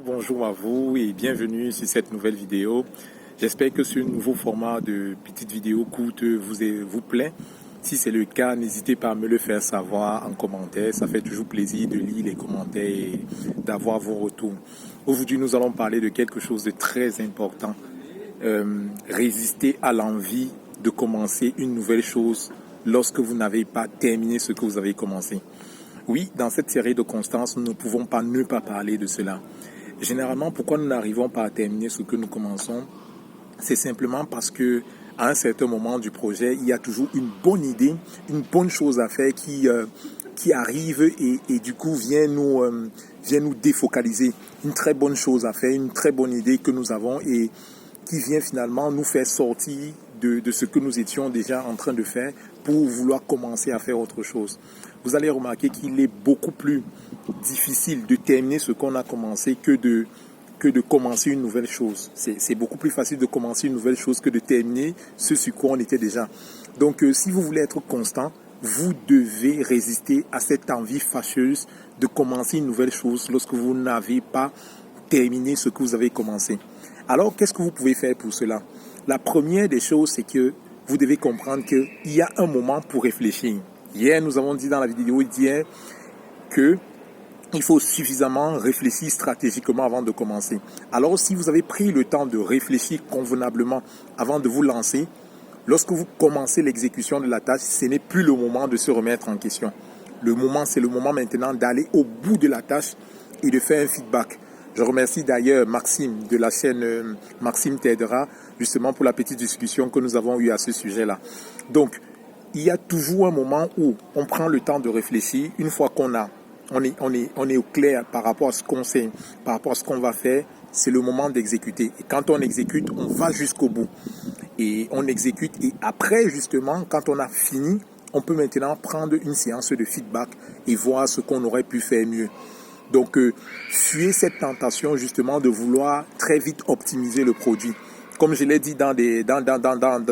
bonjour à vous et bienvenue sur cette nouvelle vidéo. J'espère que ce nouveau format de petite vidéo courte vous plaît. Si c'est le cas, n'hésitez pas à me le faire savoir en commentaire. Ça fait toujours plaisir de lire les commentaires et d'avoir vos retours. Aujourd'hui, nous allons parler de quelque chose de très important. Résister à l'envie de commencer une nouvelle chose lorsque vous n'avez pas terminé ce que vous avez commencé. Oui, dans cette série de constances, nous ne pouvons pas ne pas parler de cela. Généralement, pourquoi nous n'arrivons pas à terminer ce que nous commençons? C'est simplement parce que à un certain moment du projet, il y a toujours une bonne idée, une bonne chose à faire qui arrive et du coup vient nous défocaliser. Une très bonne chose à faire, une très bonne idée que nous avons et qui vient finalement nous faire sortir de ce que nous étions déjà en train de faire pour vouloir commencer à faire autre chose. Vous allez remarquer qu'il est beaucoup plus difficile de terminer ce qu'on a commencé que de commencer une nouvelle chose. C'est beaucoup plus facile de commencer une nouvelle chose que de terminer ce sur quoi on était déjà. Donc, si vous voulez être constant, vous devez résister à cette envie fâcheuse de commencer une nouvelle chose lorsque vous n'avez pas terminé ce que vous avez commencé. Alors, qu'est-ce que vous pouvez faire pour cela? La première des choses, c'est que vous devez comprendre qu'il y a un moment pour réfléchir. Hier, nous avons dit dans la vidéo d'hier que il faut suffisamment réfléchir stratégiquement avant de commencer. Alors, si vous avez pris le temps de réfléchir convenablement avant de vous lancer, lorsque vous commencez l'exécution de la tâche, ce n'est plus le moment de se remettre en question. C'est le moment maintenant d'aller au bout de la tâche et de faire un feedback. Je remercie d'ailleurs Maxime de la chaîne Maxime t'aidera justement pour la petite discussion que nous avons eue à ce sujet-là. Donc, il y a toujours un moment où on prend le temps de réfléchir. Une fois qu'on est au clair par rapport à ce qu'on sait, par rapport à ce qu'on va faire, c'est le moment d'exécuter. Et quand on exécute, on va jusqu'au bout. Et on exécute. Et après, justement, quand on a fini, on peut maintenant prendre une séance de feedback et voir ce qu'on aurait pu faire mieux. Donc, fuyez cette tentation justement de vouloir très vite optimiser le produit. Comme je l'ai dit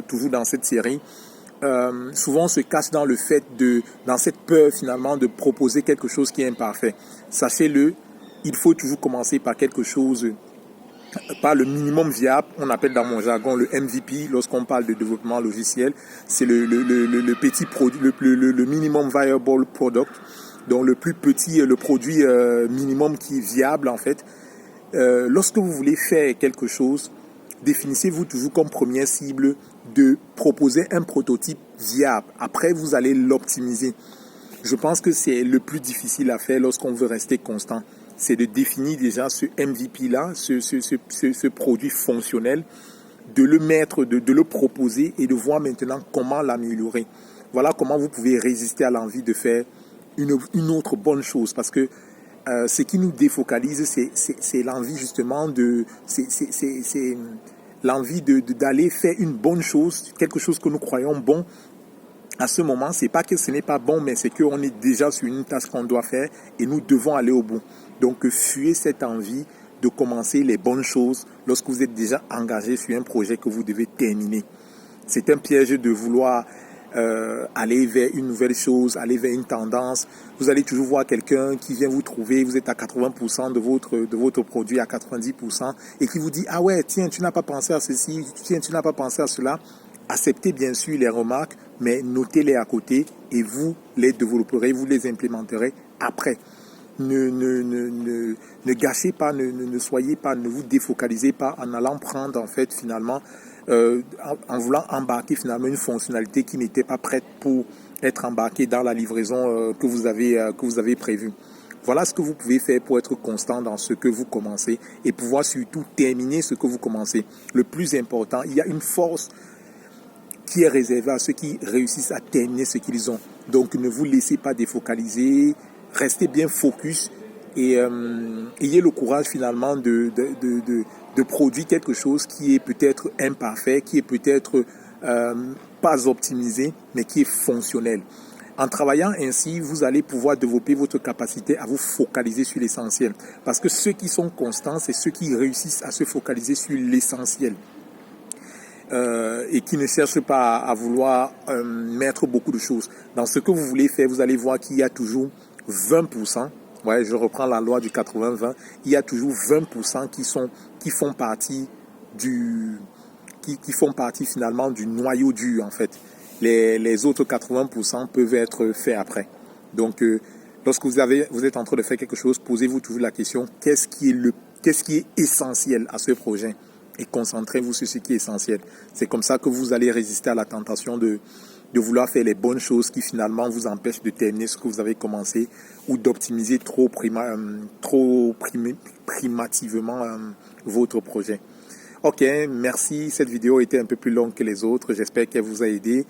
toujours dans cette série, souvent on se cache dans le fait dans cette peur finalement de proposer quelque chose qui est imparfait. Sachez-le, il faut toujours commencer par quelque chose, par le minimum viable. On appelle dans mon jargon le MVP lorsqu'on parle de développement logiciel. C'est le petit produit, le minimum viable product. Donc le plus petit, le produit minimum qui est viable en fait. Lorsque vous voulez faire quelque chose, définissez-vous toujours comme première cible de proposer un prototype viable. Après, vous allez l'optimiser. Je pense que c'est le plus difficile à faire lorsqu'on veut rester constant. C'est de définir déjà ce MVP-là, ce produit fonctionnel, de le mettre, de le proposer et de voir maintenant comment l'améliorer. Voilà comment vous pouvez résister à l'envie de faire une autre bonne chose. Parce que ce qui nous défocalise, c'est l'envie justement l'envie d'aller faire une bonne chose, quelque chose que nous croyons bon. À ce moment, c'est pas que ce n'est pas bon, mais c'est qu'on est déjà sur une tâche qu'on doit faire et nous devons aller au bout. Donc, fuyez cette envie de commencer les bonnes choses lorsque vous êtes déjà engagé sur un projet que vous devez terminer. C'est un piège de vouloir aller vers une nouvelle chose, aller vers une tendance. Vous allez toujours voir quelqu'un qui vient vous trouver, vous êtes à 80% de votre produit, à 90%, et qui vous dit « Ah ouais, tiens, tu n'as pas pensé à ceci, tiens, tu n'as pas pensé à cela ». Acceptez bien sûr les remarques, mais notez-les à côté et vous les développerez, vous les implémenterez après. Ne gâchez pas, ne soyez pas, ne vous défocalisez pas en allant prendre en fait finalement en voulant embarquer finalement une fonctionnalité qui n'était pas prête pour être embarquée dans la livraison que vous avez prévue. Voilà ce que vous pouvez faire pour être constant dans ce que vous commencez et pouvoir surtout terminer ce que vous commencez. Le plus important, il y a une force qui est réservée à ceux qui réussissent à terminer ce qu'ils ont. Donc ne vous laissez pas défocaliser, restez bien focus et ayez le courage finalement de produire quelque chose qui est peut-être imparfait, qui est peut-être pas optimisé, mais qui est fonctionnel. En travaillant ainsi, vous allez pouvoir développer votre capacité à vous focaliser sur l'essentiel. Parce que ceux qui sont constants, c'est ceux qui réussissent à se focaliser sur l'essentiel. Et qui ne cherchent pas à vouloir mettre beaucoup de choses. Dans ce que vous voulez faire, vous allez voir qu'il y a toujours 20% Ouais, je reprends la loi du 80-20. Il y a toujours 20% qui font partie qui font partie finalement du noyau dur en fait. Les autres 80% peuvent être faits après. Donc, lorsque vous êtes en train de faire quelque chose, posez-vous toujours la question, qu'est-ce qui est essentiel à ce projet? Et concentrez-vous sur ce qui est essentiel. C'est comme ça que vous allez résister à la tentation de vouloir faire les bonnes choses qui finalement vous empêchent de terminer ce que vous avez commencé ou d'optimiser trop primativement votre projet. Ok, merci. Cette vidéo était un peu plus longue que les autres. J'espère qu'elle vous a aidé.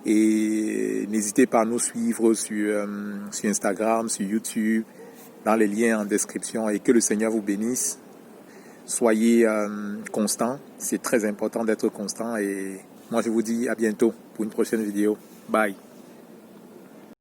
Et n'hésitez pas à nous suivre sur Instagram, sur YouTube, dans les liens en description. Et que le Seigneur vous bénisse. Soyez constant. C'est très important d'être constant. Et moi, je vous dis à bientôt pour une prochaine vidéo. Bye.